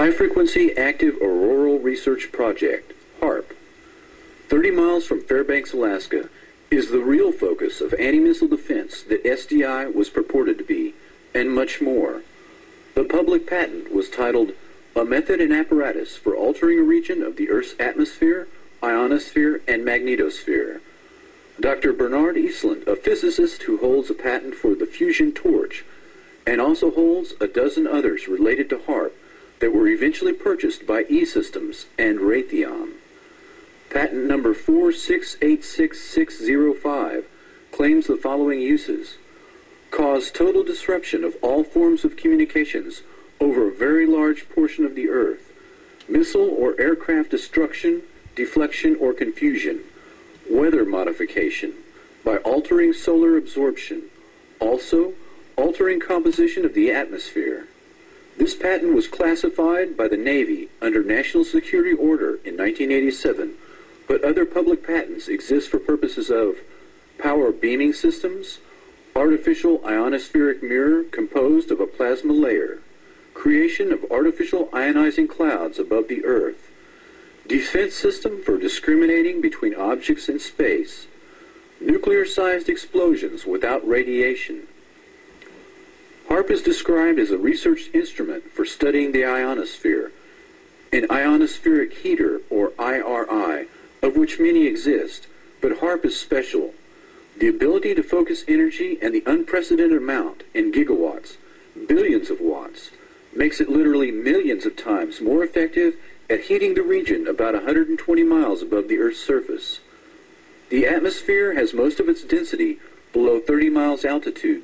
High Frequency Active Auroral Research Project, HAARP, 30 miles from Fairbanks, Alaska, is the real focus of anti-missile defense that SDI was purported to be, and much more. The public patent was titled A Method and Apparatus for Altering a Region of the Earth's Atmosphere, Ionosphere, and Magnetosphere. Dr. Bernard Eastland, a physicist who holds a patent for the fusion torch, and also holds a dozen others related to HAARP that were eventually purchased by E-Systems and Raytheon. Patent number 4686605 claims the following uses: cause total disruption of all forms of communications over a very large portion of the Earth, missile or aircraft destruction, deflection, or confusion, weather modification, by altering solar absorption, also altering composition of the atmosphere. This patent was classified by the Navy under National Security Order in 1987, but other public patents exist for purposes of power beaming systems, artificial ionospheric mirror composed of a plasma layer, creation of artificial ionizing clouds above the Earth, defense system for discriminating between objects in space, nuclear-sized explosions without radiation. HAARP is described as a research instrument for studying the ionosphere, an ionospheric heater, or IRI, of which many exist, but HAARP is special. The ability to focus energy and the unprecedented amount in gigawatts, billions of watts, makes it literally millions of times more effective at heating the region about 120 miles above the Earth's surface. The atmosphere has most of its density below 30 miles altitude.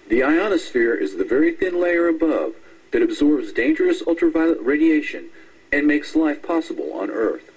The ionosphere is the very thin layer above that absorbs dangerous ultraviolet radiation and makes life possible on Earth.